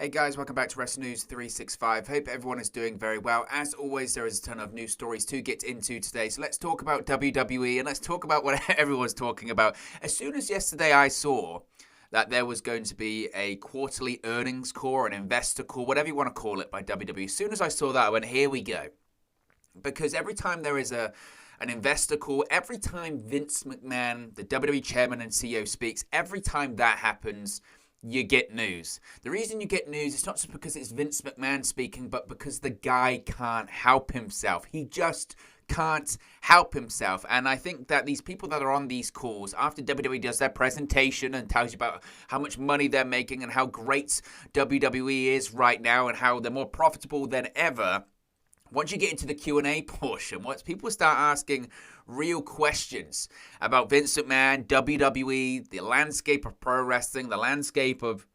Hey guys, welcome back to Wrestling News 365. Hope everyone is doing very well. As always, there is a ton of news stories to get into today. So let's talk about WWE and let's talk about what everyone's talking about. As soon as yesterday I saw that there was going to be a quarterly earnings call or an investor call, whatever you want to call it, by WWE. As soon as I saw that, I went, here we go. Because every time there is an investor call, every time Vince McMahon, the WWE Chairman and CEO speaks, every time that happens, you get news. The reason you get news is not just because it's Vince McMahon speaking, but because the guy can't help himself. He just can't help himself. And I think that these people that are on these calls, after WWE does their presentation and tells you about how much money they're making and how great WWE is right now and how they're more profitable than ever, once you get into the Q&A portion, once people start asking real questions about Vince McMahon, WWE, the landscape of pro wrestling, the landscape of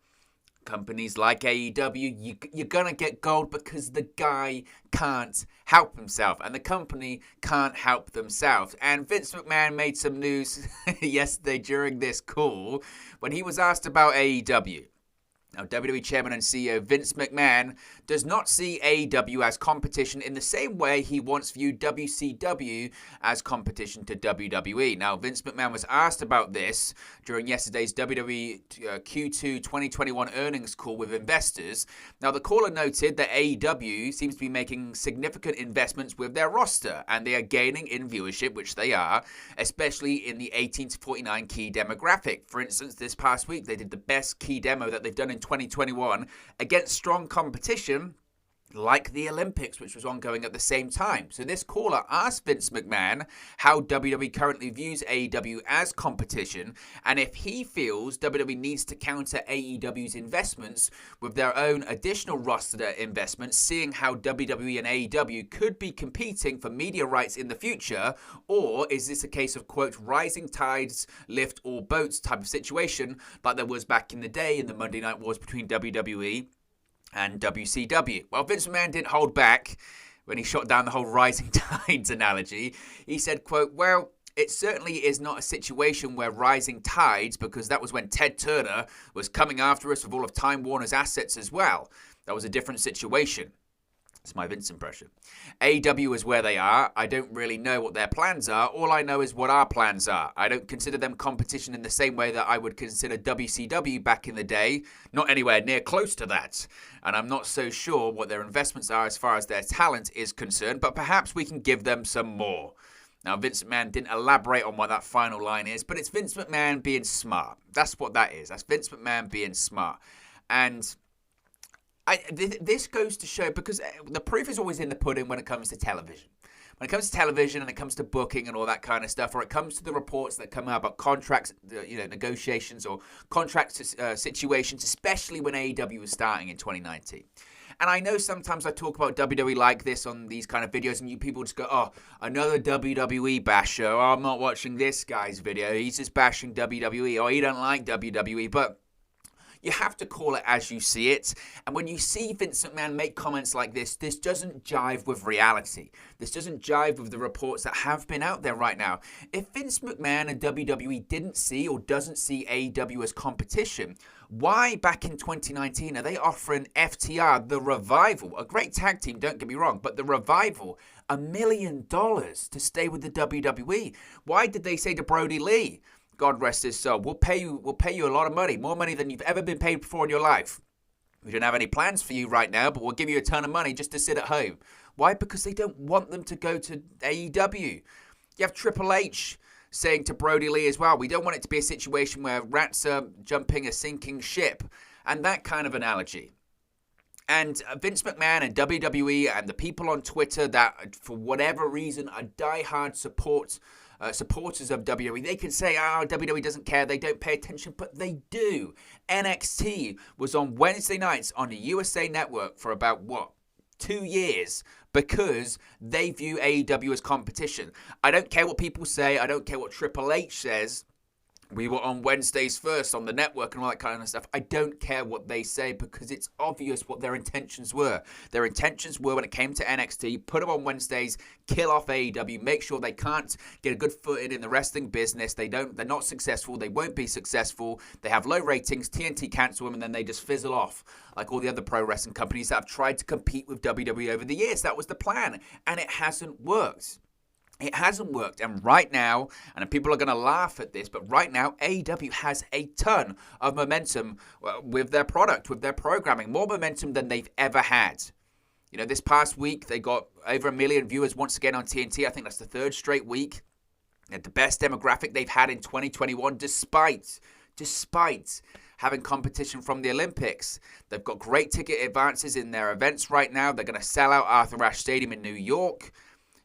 companies like AEW, you're going to get gold because the guy can't help himself and the company can't help themselves. And Vince McMahon made some news yesterday during this call when he was asked about AEW. Now, WWE Chairman and CEO Vince McMahon does not see AEW as competition in the same way he once viewed WCW as competition to WWE. Now, Vince McMahon was asked about this during yesterday's WWE Q2 2021 earnings call with investors. Now, the caller noted that AEW seems to be making significant investments with their roster, and they are gaining in viewership, which they are, especially in the 18 to 49 key demographic. For instance, this past week, they did the best key demo that they've done in 2021 against strong competition like the Olympics, which was ongoing at the same time. So this caller asked Vince McMahon how WWE currently views AEW as competition and if he feels WWE needs to counter AEW's investments with their own additional roster investments, seeing how WWE and AEW could be competing for media rights in the future, or is this a case of, quote, rising tides lift all boats type of situation like there was back in the day in the Monday Night Wars between WWE and WCW. Well, Vince McMahon didn't hold back when he shot down the whole rising tides analogy. He said, quote, well, it certainly is not a situation where rising tides, because that was when Ted Turner was coming after us with all of Time Warner's assets as well. That was a different situation. It's my Vince impression. AEW is where they are. I don't really know what their plans are. All I know is what our plans are. I don't consider them competition in the same way that I would consider WCW back in the day. Not anywhere near close to that. And I'm not so sure what their investments are as far as their talent is concerned, but perhaps we can give them some more. Now, Vince McMahon didn't elaborate on what that final line is, but it's Vince McMahon being smart. That's what that is. That's Vince McMahon being smart. And this goes to show, because the proof is always in the pudding when it comes to television. When it comes to television and it comes to booking and all that kind of stuff, or it comes to the reports that come out about contracts, negotiations or contract situations, especially when AEW was starting in 2019. And I know sometimes I talk about WWE like this on these kind of videos, and you people just go, oh, another WWE basher. Oh, I'm not watching this guy's video. He's just bashing WWE. Or he don't like WWE. But you have to call it as you see it. And when you see Vince McMahon make comments like this doesn't jive with reality. This doesn't jive with the reports that have been out there right now. If Vince McMahon and WWE didn't see or doesn't see AEW as competition, why back in 2019 are they offering FTR, The Revival, a great tag team, don't get me wrong, but The Revival, $1 million to stay with the WWE? Why did they say to Brody Lee, God rest his soul, we'll pay you a lot of money, more money than you've ever been paid before in your life. We don't have any plans for you right now, but we'll give you a ton of money just to sit at home. Why? Because they don't want them to go to AEW. You have Triple H saying to Brody Lee as well, we don't want it to be a situation where rats are jumping a sinking ship, and that kind of analogy. And Vince McMahon and WWE and the people on Twitter that, for whatever reason, are diehard supporters of WWE, they can say, WWE doesn't care, they don't pay attention, but they do. NXT was on Wednesday nights on the USA Network for about, 2 years, because they view AEW as competition. I don't care what people say, I don't care what Triple H says, We were on Wednesdays first on the network and all that kind of stuff. I don't care what they say because it's obvious what their intentions were. Their intentions were when it came to NXT, put them on Wednesdays, kill off AEW, make sure they can't get a good footing in the wrestling business. They're not successful. They won't be successful. They have low ratings. TNT cancel them and then they just fizzle off like all the other pro wrestling companies that have tried to compete with WWE over the years. That was the plan and it hasn't worked. It hasn't worked, and right now, and people are going to laugh at this, but right now, AEW has a ton of momentum with their product, with their programming, more momentum than they've ever had. You know, this past week, they got over 1 million viewers once again on TNT. I think that's the third straight week. They had the best demographic they've had in 2021, despite having competition from the Olympics. They've got great ticket advances in their events right now. They're going to sell out Arthur Ashe Stadium in New York.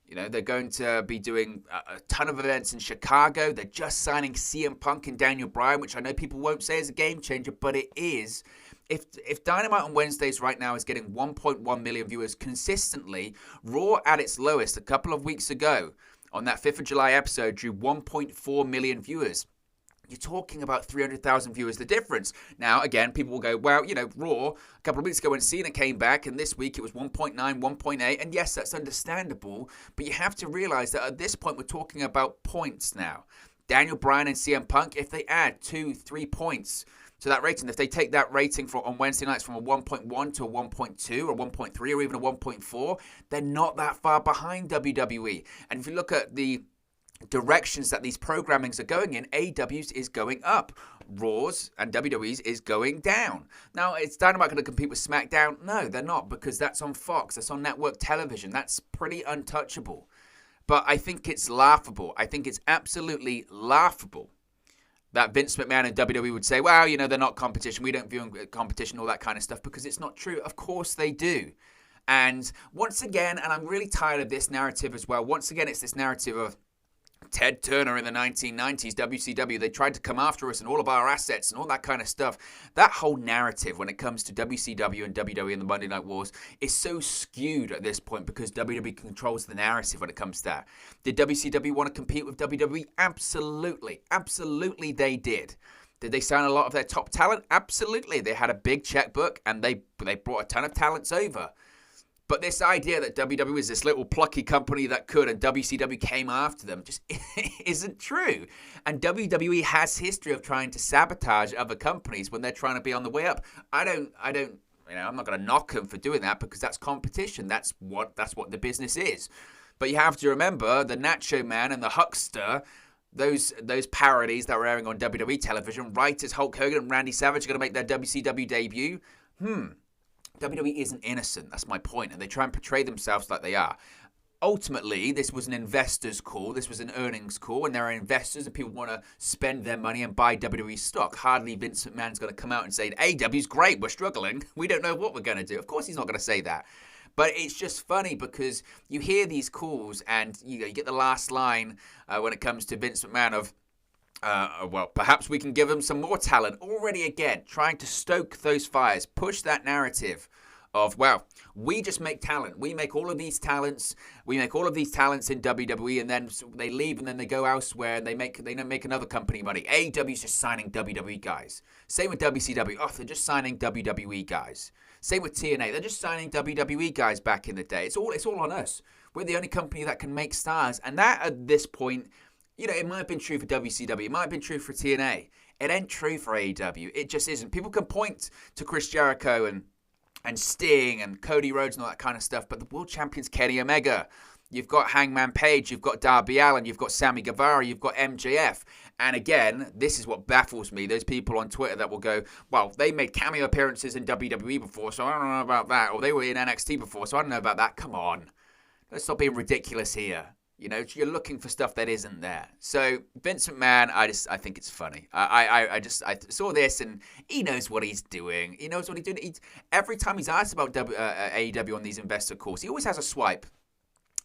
You know, they're going to be doing a ton of events in Chicago. They're just signing CM Punk and Daniel Bryan, which I know people won't say is a game changer, but it is. If Dynamite on Wednesdays right now is getting 1.1 million viewers consistently, Raw at its lowest a couple of weeks ago on that 5th of July episode drew 1.4 million viewers. You're talking about 300,000 viewers, the difference. Now, again, people will go, well, you know, Raw, a couple of weeks ago when Cena came back, and this week it was 1.9, 1.8, and yes, that's understandable, but you have to realize that at this point, we're talking about points now. Daniel Bryan and CM Punk, if they add 2-3 points to that rating, if they take that rating on Wednesday nights from a 1.1 to a 1.2 or 1.3 or even a 1.4, they're not that far behind WWE. And if you look at the directions that these programmings are going in, AEW's is going up. Raw's and WWE's is going down. Now, is Dynamite going to compete with SmackDown? No, they're not, because that's on Fox. That's on network television. That's pretty untouchable. But I think it's laughable. I think it's absolutely laughable that Vince McMahon and WWE would say, well, you know, they're not competition. We don't view them as competition, all that kind of stuff, because it's not true. Of course they do. And once again, and I'm really tired of this narrative as well, once again, it's this narrative of Ted Turner in the 1990s, WCW, they tried to come after us and all of our assets and all that kind of stuff. That whole narrative when it comes to WCW and WWE and the Monday Night Wars is so skewed at this point because WWE controls the narrative when it comes to that. Did WCW want to compete with WWE? Absolutely. Absolutely they did. Did they sign a lot of their top talent? Absolutely. They had a big checkbook and they brought a ton of talents over. But this idea that WWE is this little plucky company that could and WCW came after them just isn't true. And WWE has history of trying to sabotage other companies when they're trying to be on the way up. I don't, you know, I'm not going to knock them for doing that because that's competition. That's what the business is. But you have to remember the Nacho Man and the Huckster, those parodies that were airing on WWE television, right as Hulk Hogan and Randy Savage are going to make their WCW debut. WWE isn't innocent, that's my point, and they try and portray themselves like they are. Ultimately, this was an investor's call, this was an earnings call, and there are investors and people want to spend their money and buy WWE stock. Hardly Vince McMahon's going to come out and say, AEW's great, we're struggling, we don't know what we're going to do. Of course he's not going to say that. But it's just funny because you hear these calls and you get the last line when it comes to Vince McMahon of, well, perhaps we can give them some more talent. Already again, trying to stoke those fires, push that narrative of, well, we just make talent. We make all of these talents. We make all of these talents in WWE, and then they leave, and then they go elsewhere, and they make another company money. AEW's just signing WWE guys. Same with WCW. Oh, they're just signing WWE guys. Same with TNA. They're just signing WWE guys back in the day. It's all on us. We're the only company that can make stars, and that at this point, you know, it might have been true for WCW. It might have been true for TNA. It ain't true for AEW. It just isn't. People can point to Chris Jericho and Sting and Cody Rhodes and all that kind of stuff, but the world champion's Kenny Omega. You've got Hangman Page. You've got Darby Allin. You've got Sammy Guevara. You've got MJF. And again, this is what baffles me. Those people on Twitter that will go, well, they made cameo appearances in WWE before, so I don't know about that. Or they were in NXT before, so I don't know about that. Come on. Let's stop being ridiculous here. You know, you're looking for stuff that isn't there. So Vince McMahon, I think it's funny. I saw this and he knows what he's doing. He knows what he's doing. Every time he's asked about AEW on these investor calls, he always has a swipe.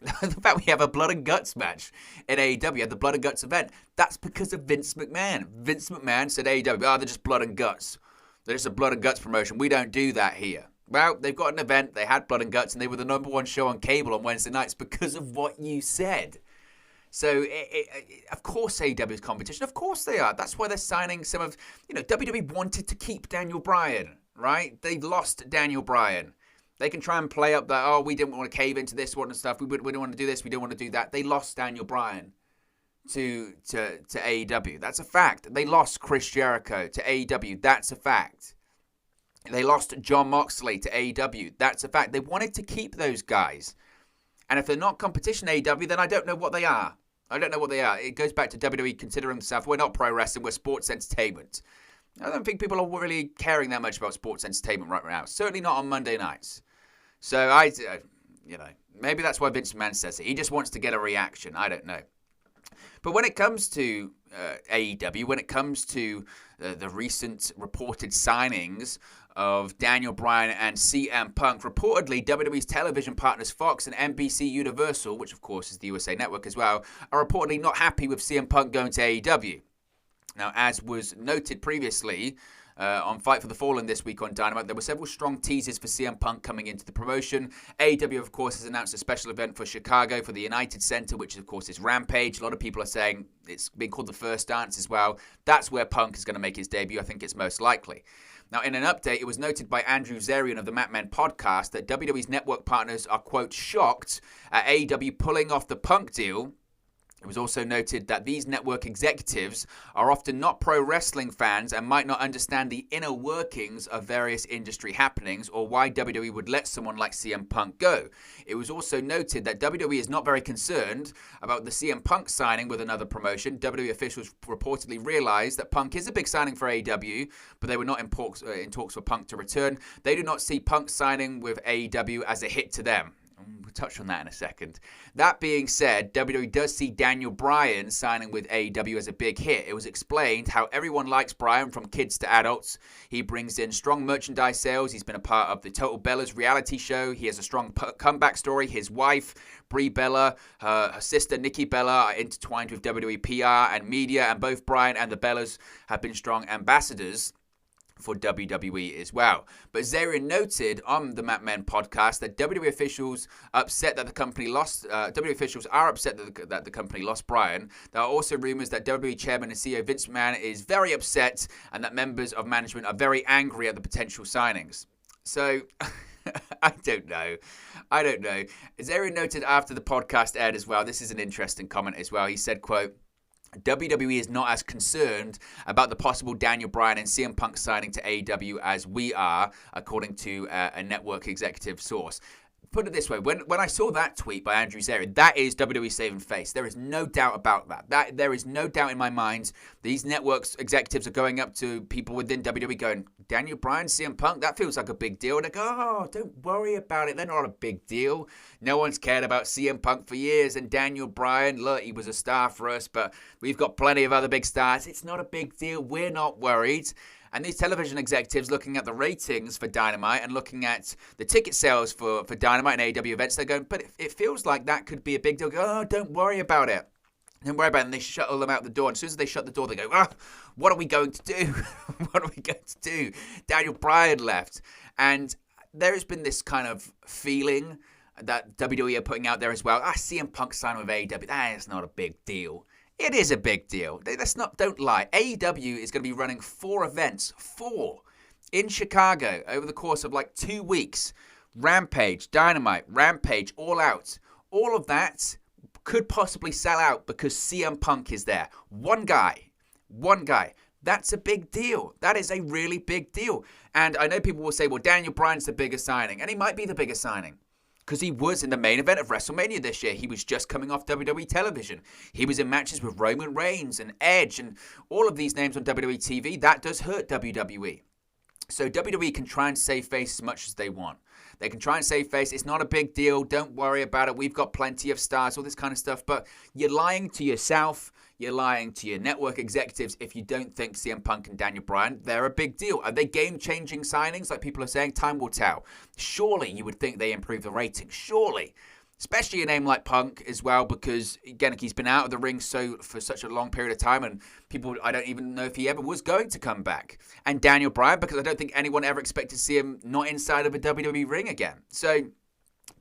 The fact we have a blood and guts match at AEW, at the blood and guts event, that's because of Vince McMahon. Vince McMahon said AEW, they're just blood and guts. They're just a blood and guts promotion. We don't do that here. Well, they've got an event, they had blood and guts, and they were the #1 show on cable on Wednesday nights because of what you said. So, of course, AEW is competition. Of course they are. That's why they're signing some of, WWE wanted to keep Daniel Bryan, right? They've lost Daniel Bryan. They can try and play up that, we didn't want to cave into this one and stuff. We don't want to do this. We don't want to do that. They lost Daniel Bryan to AEW. That's a fact. They lost Chris Jericho to AEW. That's a fact. They lost Jon Moxley to AEW. That's a fact. They wanted to keep those guys. And if they're not competition AEW, then I don't know what they are. It goes back to WWE considering themselves, we're not pro wrestling, we're sports entertainment. I don't think people are really caring that much about sports entertainment right now. Certainly not on Monday nights. So maybe that's why Vince McMahon says it. He just wants to get a reaction. I don't know. But when it comes to AEW, when it comes to the recent reported signings of Daniel Bryan and CM Punk, reportedly WWE's television partners Fox and NBC Universal, which of course is the USA Network as well, are reportedly not happy with CM Punk going to AEW. Now, as was noted previously on Fight for the Fallen this week on Dynamite, there were several strong teasers for CM Punk coming into the promotion. AEW, of course, has announced a special event for Chicago for the United Center, which, of course, is Rampage. A lot of people are saying it's been called the First Dance as well. That's where Punk is going to make his debut. I think it's most likely. Now, in an update, it was noted by Andrew Zarian of the Mat Men podcast that WWE's network partners are, quote, shocked at AEW pulling off the Punk deal. It was also noted that these network executives are often not pro wrestling fans and might not understand the inner workings of various industry happenings or why WWE would let someone like CM Punk go. It was also noted that WWE is not very concerned about the CM Punk signing with another promotion. WWE officials reportedly realized that Punk is a big signing for AEW, but they were not in talks for Punk to return. They do not see Punk signing with AEW as a hit to them. We'll touch on that in a second. That being said, WWE does see Daniel Bryan signing with AEW as a big hit. It was explained how everyone likes Bryan from kids to adults. He brings in strong merchandise sales. He's been a part of the Total Bellas reality show. He has a strong comeback story. His wife, Brie Bella, her sister, Nikki Bella, are intertwined with WWE PR and media, and both Bryan and the Bellas have been strong ambassadors for WWE as well. But Zarian noted on the Mat Men podcast that WWE officials upset that the company lost. WWE officials are upset that the company lost Bryan. There are also rumors that WWE Chairman and CEO Vince McMahon is very upset, and that members of management are very angry at the potential signings. So I don't know. Zarian noted after the podcast aired as well. This is an interesting comment as well. He said, quote, WWE is not as concerned about the possible Daniel Bryan and CM Punk signing to AEW as we are, according to a network executive source. Put it this way, when I saw that tweet by Andrew Zarian, that is WWE saving face. There is no doubt about that. There is no doubt in my mind. These networks executives are going up to people within WWE going, Daniel Bryan, CM Punk, that feels like a big deal. And they go, don't worry about it. They're not a big deal. No one's cared about CM Punk for years. And Daniel Bryan, look, he was a star for us, but we've got plenty of other big stars. It's not a big deal. We're not worried. And these television executives looking at the ratings for Dynamite and looking at the ticket sales for Dynamite and AEW events, they're going, but it feels like that could be a big deal. Go, don't worry about it. Don't worry about it. And they shuttle them out the door. And as soon as they shut the door, they go, what are we going to do? Daniel Bryan left. And there has been this kind of feeling that WWE are putting out there as well. CM Punk signing with AEW, that is not a big deal. It is a big deal. Don't lie. AEW is going to be running 4 events, in Chicago over the course of like 2 weeks. Rampage, Dynamite, Rampage, All Out. All of that could possibly sell out because CM Punk is there. One guy. That's a big deal. That is a really big deal. And I know people will say, well, Daniel Bryan's the biggest signing. And he might be the biggest signing, because he was in the main event of WrestleMania this year. He was just coming off WWE television. He was in matches with Roman Reigns and Edge and all of these names on WWE TV. That does hurt WWE. So WWE can try and save face as much as they want. They can try and save face. It's not a big deal. Don't worry about it. We've got plenty of stars, all this kind of stuff. But you're lying to yourself. You're lying to your network executives if you don't think CM Punk and Daniel Bryan, they're a big deal. Are they game-changing signings like people are saying? Time will tell. Surely you would think they improve the ratings. Surely. Especially a name like Punk as well, because, again, he's been out of the ring for such a long period of time, and I don't even know if he ever was going to come back. And Daniel Bryan, because I don't think anyone ever expected to see him not inside of a WWE ring again. So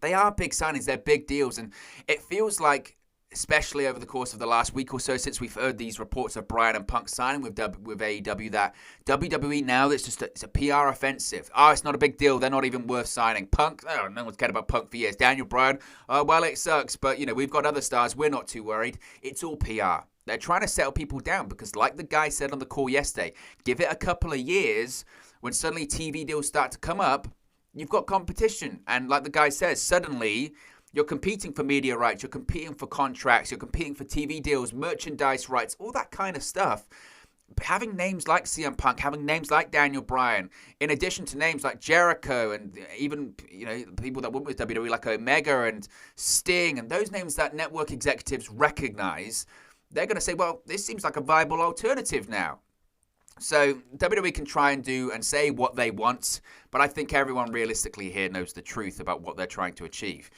they are big signings. They're big deals. And it feels like especially over the course of the last week or so since we've heard these reports of Bryan and Punk signing with AEW, that WWE now, it's a PR offensive. It's not a big deal. They're not even worth signing. Punk, no one's cared about Punk for years. Daniel Bryan, well, it sucks, but, we've got other stars. We're not too worried. It's all PR. They're trying to settle people down because, like the guy said on the call yesterday, give it a couple of years, when suddenly TV deals start to come up, you've got competition. And like the guy says, suddenly you're competing for media rights, you're competing for contracts, you're competing for TV deals, merchandise rights, all that kind of stuff. Having names like CM Punk, having names like Daniel Bryan, in addition to names like Jericho and even, people that went with WWE like Omega and Sting, and those names that network executives recognize, they're going to say, well, this seems like a viable alternative now. So WWE can try and do and say what they want, but I think everyone realistically here knows the truth about what they're trying to achieve.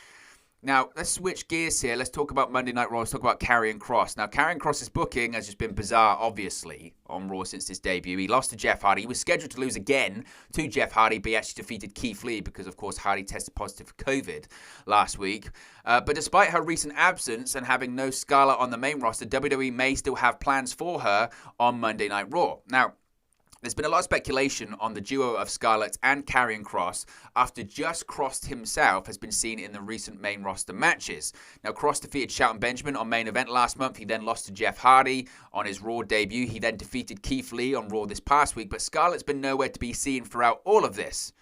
Now, let's switch gears here. Let's talk about Monday Night Raw. Let's talk about Karrion Kross. Now, Karrion Kross's booking has just been bizarre, obviously, on Raw since his debut. He lost to Jeff Hardy. He was scheduled to lose again to Jeff Hardy, but he actually defeated Keith Lee because, of course, Hardy tested positive for COVID last week. But despite her recent absence and having no Scarlett on the main roster, WWE may still have plans for her on Monday Night Raw. Now, there's been a lot of speculation on the duo of Scarlett and Karrion Kross after just Kross himself has been seen in the recent main roster matches. Now, Kross defeated Shelton Benjamin on main event last month. He then lost to Jeff Hardy on his Raw debut. He then defeated Keith Lee on Raw this past week, but Scarlett's been nowhere to be seen throughout all of this.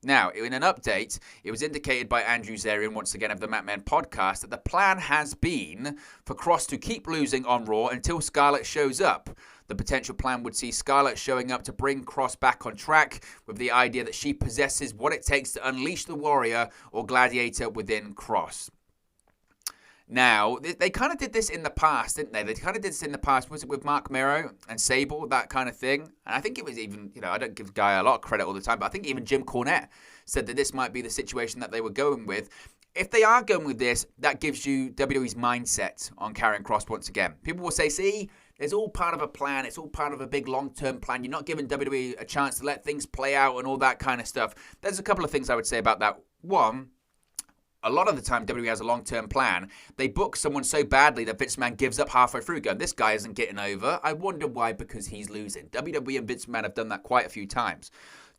Now, in an update, it was indicated by Andrew Zarian, once again of the MatMan podcast, that the plan has been for Kross to keep losing on Raw until Scarlett shows up. The potential plan would see Scarlett showing up to bring Kross back on track, with the idea that she possesses what it takes to unleash the warrior or gladiator within Kross. Now, they kind of did this in the past, didn't they? They kind of did this in the past. Was it with Mark Miro and Sable, that kind of thing? And I think it was even, I don't give Guy a lot of credit all the time, but I think even Jim Cornette said that this might be the situation that they were going with. If they are going with this, that gives you WWE's mindset on Karrion Kross once again. People will say, see, it's all part of a plan. It's all part of a big long-term plan. You're not giving WWE a chance to let things play out and all that kind of stuff. There's a couple of things I would say about that. One, a lot of the time WWE has a long-term plan. They book someone so badly that Vince McMahon gives up halfway through going, this guy isn't getting over. I wonder why, because he's losing. WWE and Vince McMahon have done that quite a few times.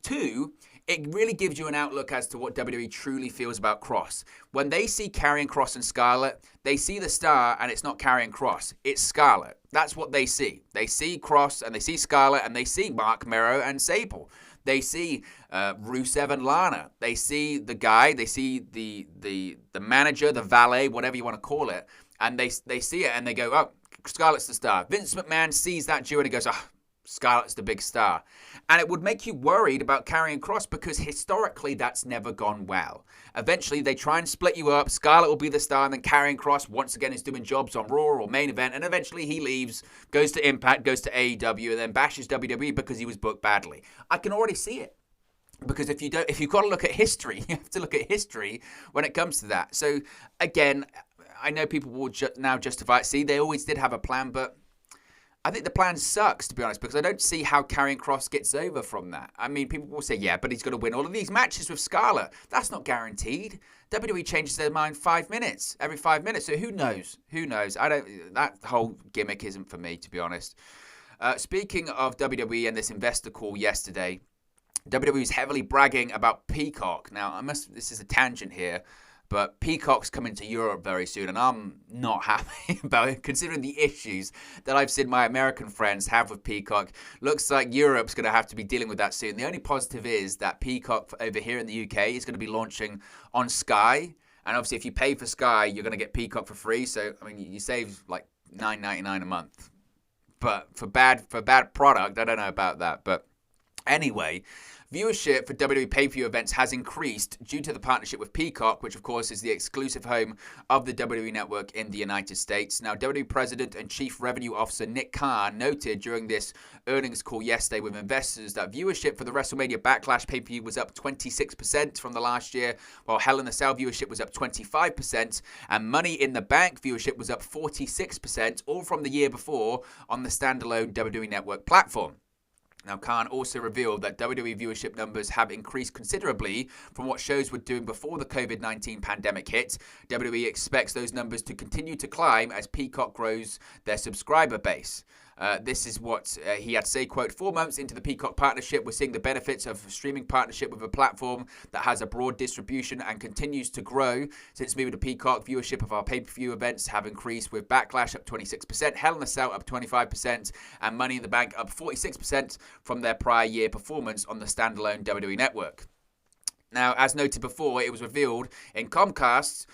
Two, it really gives you an outlook as to what WWE truly feels about Kross. When they see Karrion Kross and Scarlett, they see the star and it's not Karrion Kross, it's Scarlett. That's what they see. They see Kross and they see Scarlett and they see Mark Miro and Sable. They see Rusev and Lana. They see the guy. They see the manager, the valet, whatever you want to call it. And they see it and they go, oh, Scarlett's the star. Vince McMahon sees that duo and he goes, Scarlett's the big star. And it would make you worried about Karrion Kross because historically that's never gone well. Eventually they try and split you up. Scarlett will be the star and then Karrion Kross once again is doing jobs on Raw or main event. And eventually he leaves, goes to Impact, goes to AEW and then bashes WWE because he was booked badly. I can already see it. Because if you've got to look at history, you have to look at history when it comes to that. So again, I know people will now justify it. See, they always did have a plan, but I think the plan sucks, to be honest, because I don't see how Karrion Kross gets over from that. I mean, people will say, yeah, but he's got to win all of these matches with Scarlett. That's not guaranteed. WWE changes their mind every 5 minutes. So who knows? Who knows? That whole gimmick isn't for me, to be honest. Speaking of WWE and this investor call yesterday, WWE is heavily bragging about Peacock. Now, this is a tangent here, but Peacock's coming to Europe very soon, and I'm not happy about it, considering the issues that I've seen my American friends have with Peacock. Looks like Europe's going to have to be dealing with that soon. The only positive is that Peacock over here in the UK is going to be launching on Sky, and obviously if you pay for Sky, you're going to get Peacock for free, so, I mean, you save like $9.99 a month. But for bad product, I don't know about that, but anyway, viewership for WWE pay-per-view events has increased due to the partnership with Peacock, which of course is the exclusive home of the WWE Network in the United States. Now, WWE President and Chief Revenue Officer Nick Khan noted during this earnings call yesterday with investors that viewership for the WrestleMania Backlash pay-per-view was up 26% from the last year, while Hell in a Cell viewership was up 25%, and Money in the Bank viewership was up 46%, all from the year before on the standalone WWE Network platform. Now, Khan also revealed that WWE viewership numbers have increased considerably from what shows were doing before the COVID-19 pandemic hit. WWE expects those numbers to continue to climb as Peacock grows their subscriber base. This is what he had to say, quote, 4 months into the Peacock partnership, we're seeing the benefits of a streaming partnership with a platform that has a broad distribution and continues to grow. Since moving to Peacock, viewership of our pay-per-view events have increased, with Backlash up 26%, Hell in a Cell up 25%, and Money in the Bank up 46% from their prior year performance on the standalone WWE Network. Now, as noted before, it was revealed in Comcast's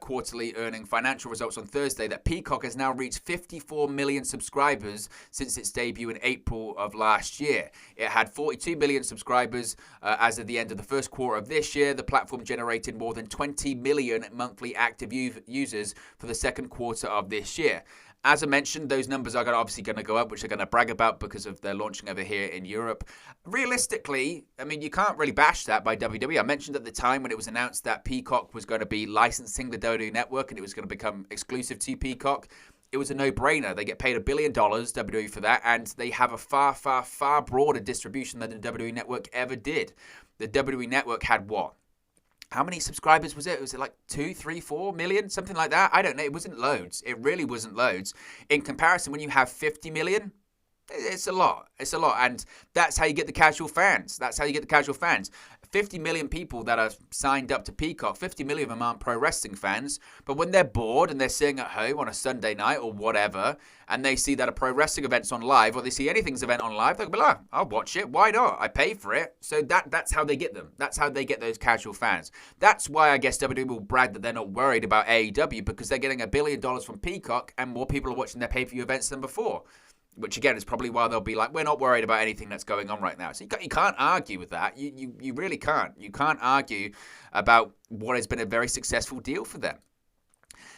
quarterly earning financial results on Thursday that Peacock has now reached 54 million subscribers since its debut in April of last year. It had 42 million subscribers as of the end of the first quarter of this year. The platform generated more than 20 million monthly active users for the second quarter of this year. As I mentioned, those numbers are obviously going to go up, which they're going to brag about because of their launching over here in Europe. Realistically, I mean, you can't really bash that by WWE. I mentioned at the time when it was announced that Peacock was going to be licensing the WWE Network and it was going to become exclusive to Peacock. It was a no-brainer. They get paid $1 billion, WWE, for that, and they have a far, far, far broader distribution than the WWE Network ever did. The WWE Network had what? How many subscribers was it? Was it like 2, 3, 4 million? Something like that? I don't know. It wasn't loads. It really wasn't loads. In comparison, when you have 50 million, it's a lot. It's a lot. And that's how you get the casual fans. 50 million people that are signed up to Peacock, 50 million of them aren't pro wrestling fans. But when they're bored and they're sitting at home on a Sunday night or whatever, and they see that a pro wrestling event's on live, or they see anything's event on live, they'll be like, I'll watch it. Why not? I pay for it. So that's how they get them. That's how they get those casual fans. That's why I guess WWE will brag that they're not worried about AEW, because they're getting $1 billion from Peacock and more people are watching their pay-per-view events than before. Which, again, is probably why they'll be like, we're not worried about anything that's going on right now. So you can't argue with that. You really can't. You can't argue about what has been a very successful deal for them.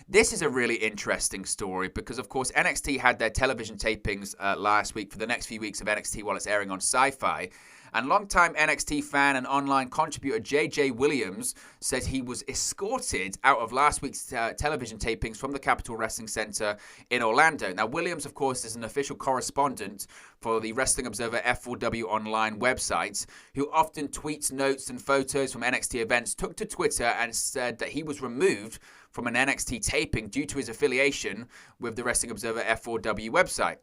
This is a really interesting story because, of course, NXT had their television tapings last week for the next few weeks of NXT while it's airing on Sci-Fi. And longtime NXT fan and online contributor JJ Williams said he was escorted out of last week's television tapings from the Capitol Wrestling Center in Orlando. Now, Williams, of course, is an official correspondent for the Wrestling Observer F4W online website, who often tweets notes and photos from NXT events, took to Twitter and said that he was removed from an NXT taping due to his affiliation with the Wrestling Observer F4W website.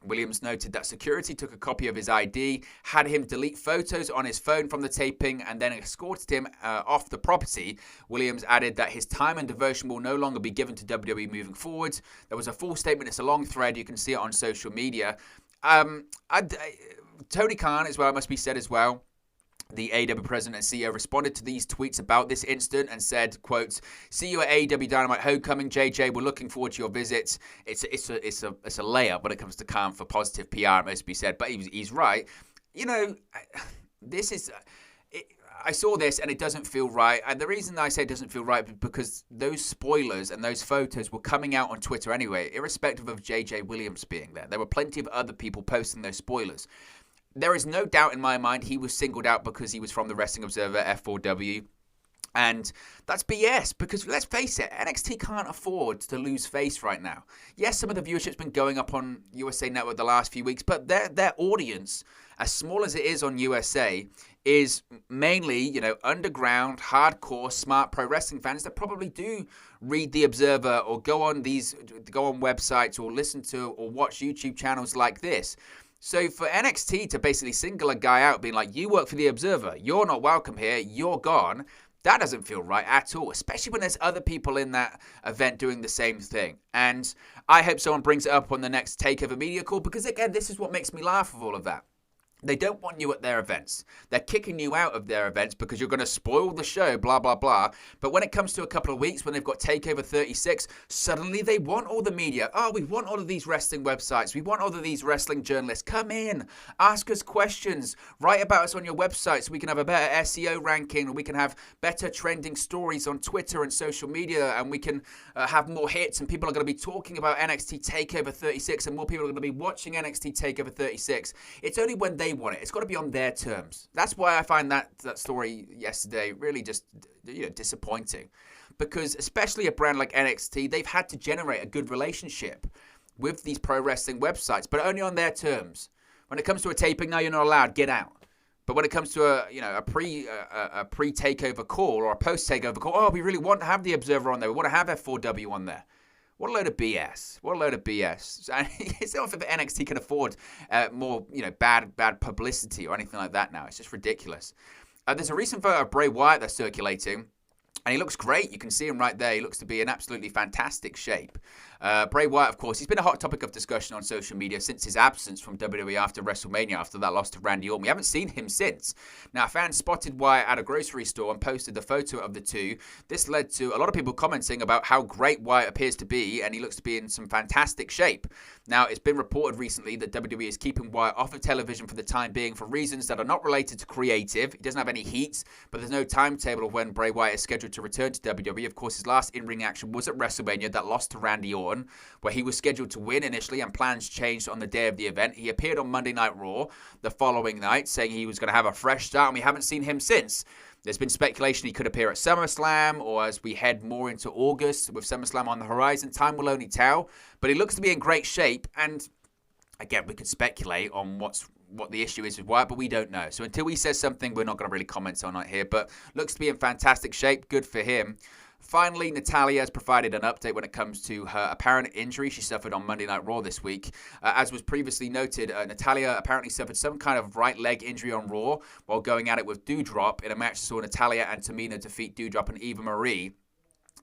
Williams noted that security took a copy of his ID, had him delete photos on his phone from the taping, and then escorted him off the property. Williams added that his time and devotion will no longer be given to WWE moving forward. There was a full statement. It's a long thread. You can see it on social media. Tony Khan, as well, must be said as well. The AEW president and CEO responded to these tweets about this incident and said, quote, "See you at AEW Dynamite Homecoming, JJ. We're looking forward to your visit." It's a layup when it comes to Khan for positive PR, it must be said. But he's right. You know, this is... I saw this and it doesn't feel right. And the reason I say it doesn't feel right is because those spoilers and those photos were coming out on Twitter anyway, irrespective of JJ Williams being there. There were plenty of other people posting those spoilers. There is no doubt in my mind he was singled out because he was from the Wrestling Observer F4W. And that's BS because, let's face it, NXT can't afford to lose face right now. Yes, some of the viewership's been going up on USA Network the last few weeks, but their audience, as small as it is on USA, is mainly, you know, underground, hardcore, smart pro wrestling fans that probably do read The Observer or go on websites or listen to or watch YouTube channels like this. So for NXT to basically single a guy out being like, you work for The Observer, you're not welcome here, you're gone, that doesn't feel right at all, especially when there's other people in that event doing the same thing. And I hope someone brings it up on the next Takeover Media call because, again, this is what makes me laugh of all of that. They don't want you at their events. They're kicking you out of their events because you're going to spoil the show, blah, blah, blah. But when it comes to a couple of weeks when they've got TakeOver 36, suddenly they want all the media. Oh, we want all of these wrestling websites. We want all of these wrestling journalists. Come in, ask us questions, write about us on your website so we can have a better SEO ranking, we can have better trending stories on Twitter and social media, and we can have more hits, and people are going to be talking about NXT TakeOver 36, and more people are going to be watching NXT TakeOver 36. It's only when they want it. It's got to be on their terms. That's why I find that story yesterday really just disappointing. Because especially a brand like NXT, they've had to generate a good relationship with these pro wrestling websites, but only on their terms. When it comes to a taping, no, you're not allowed. Get out. But when it comes to a pre-takeover call or a post-takeover call, oh, we really want to have the Observer on there. We want to have F4W on there. What a load of BS. What a load of BS. It's not if NXT can afford more, bad publicity or anything like that now. It's just ridiculous. There's a recent photo of Bray Wyatt that's circulating. And he looks great. You can see him right there. He looks to be in absolutely fantastic shape. Bray Wyatt, of course, he's been a hot topic of discussion on social media since his absence from WWE after WrestleMania, after that loss to Randy Orton. We haven't seen him since. Now, a fan spotted Wyatt at a grocery store and posted the photo of the two. This led to a lot of people commenting about how great Wyatt appears to be, and he looks to be in some fantastic shape. Now, it's been reported recently that WWE is keeping Wyatt off of television for the time being for reasons that are not related to creative. He doesn't have any heat, but there's no timetable of when Bray Wyatt is scheduled to return to WWE. Of course, his last in-ring action was at WrestleMania, that loss to Randy Orton, where he was scheduled to win initially and plans changed on the day of the event. He appeared on Monday Night Raw the following night saying he was going to have a fresh start, and we haven't seen him since. There's been speculation he could appear at SummerSlam, or as we head more into August with SummerSlam on the horizon. Time will only tell, but he looks to be in great shape, and again, we could speculate on what the issue is with Wyatt, but we don't know. So until he says something, we're not going to really comment on it here, but looks to be in fantastic shape. Good for him. Finally, Natalya has provided an update when it comes to her apparent injury she suffered on Monday Night Raw this week. As was previously noted, Natalya apparently suffered some kind of right leg injury on Raw while going at it with Doudrop in a match that saw Natalya and Tamina defeat Doudrop and Eva Marie.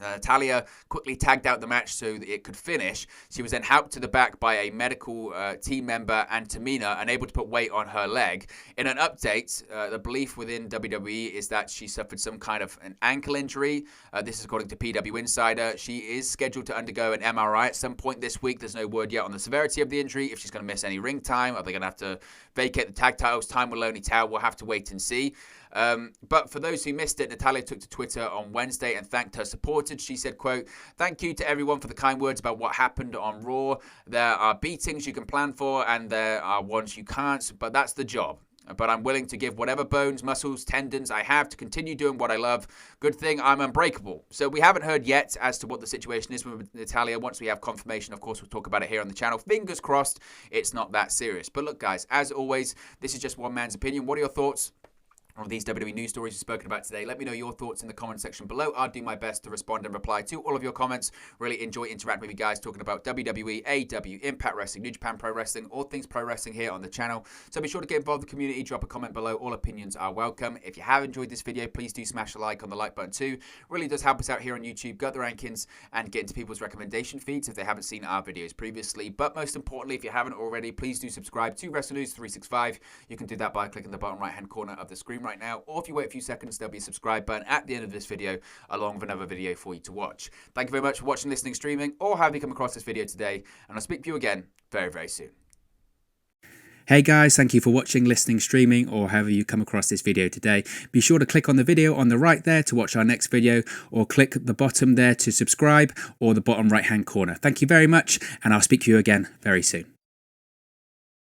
Natalya quickly tagged out the match so that it could finish. She was then helped to the back by a medical team member and Tamina, unable to put weight on her leg. In an update, the belief within WWE is that she suffered some kind of an ankle injury. This is according to PW Insider. She is scheduled to undergo an MRI at some point this week. There's no word yet on the severity of the injury, if she's going to miss any ring time. Are they going to have to vacate the tag titles? Time will only tell. We'll have to wait and see. But for those who missed it, Natalya took to Twitter on Wednesday and thanked her supporters. She said, quote, "Thank you to everyone for the kind words about what happened on Raw. There are beatings you can plan for and there are ones you can't, but that's the job. But I'm willing to give whatever bones, muscles, tendons I have to continue doing what I love. Good thing I'm unbreakable." So we haven't heard yet as to what the situation is with Natalya. Once we have confirmation, of course, we'll talk about it here on the channel. Fingers crossed it's not that serious. But look, guys, as always, this is just one man's opinion. What are your thoughts on these WWE news stories we've spoken about today? Let me know your thoughts in the comment section below. I'll do my best to respond and reply to all of your comments. Really enjoy interacting with you guys, talking about WWE, AEW, Impact Wrestling, New Japan Pro Wrestling, all things pro wrestling here on the channel. So be sure to get involved in the community, drop a comment below. All opinions are welcome. If you have enjoyed this video, please do smash a like on the like button too. Really does help us out here on YouTube, gut the rankings, and get into people's recommendation feeds if they haven't seen our videos previously. But most importantly, if you haven't already, please do subscribe to Wrestle News 365. You can do that by clicking the bottom right hand corner of the screen right now, or if you wait a few seconds, there'll be a subscribe button at the end of this video along with another video for you to watch. Thank you very much for watching, listening, streaming, or have you come across this video today, and I'll speak to you again very, very soon. Hey guys, thank you for watching, listening, streaming, or however you come across this video today. Be sure to click on the video on the right there to watch our next video, or click the bottom there to subscribe, or the bottom right hand corner. Thank you very much, and I'll speak to you again very soon.